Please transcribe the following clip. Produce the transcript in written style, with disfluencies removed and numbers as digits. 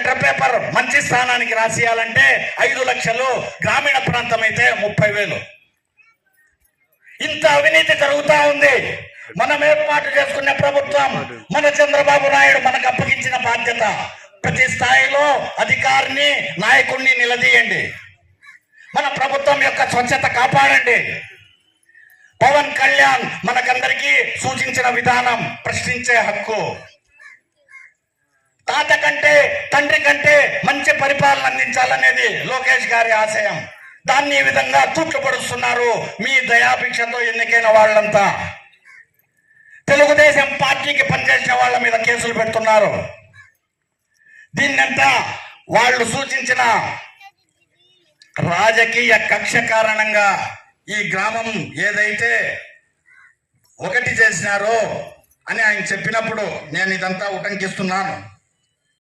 Letter paper మంచి స్థానానికి రాసియాలంటే 5 లక్షలు, గ్రామీణ ప్రాంతం అయితే 30,000. ఇంత అవినీతి జరుగుతా ఉంది. మనం ఏర్పాటు చేసుకున్న ప్రభుత్వం, మన చంద్రబాబు నాయుడు మనకు అప్పగించిన బాధ్యత, ప్రతి స్థాయిలో అధికారిని నాయకుడిని నిలదీయండి. మన ప్రభుత్వం యొక్క స్వచ్ఛత కాపాడండి. పవన్ కళ్యాణ్ మనకందరికీ సూచించిన విధానం ప్రశ్నించే హక్కు. తాత కంటే తండ్రి కంటే మంచి పరిపాలన అందించాలనేది లోకేష్ గారి ఆశయం. దాన్ని ఈ విధంగా తూట్లు పడుస్తున్నారు మీ దయాభిక్షతో ఎన్నికైన వాళ్ళంతా. తెలుగుదేశం పార్టీకి పనిచేసిన వాళ్ళ మీద కేసులు పెడుతున్నారు. దీన్నంతా వాళ్ళు సూచించిన రాజకీయ కక్ష కారణంగా ఈ గ్రామం ఏదైతే ఒకటి చేసినారో అని ఆయన చెప్పినప్పుడు నేను ఇదంతా ఉటంకిస్తున్నాను.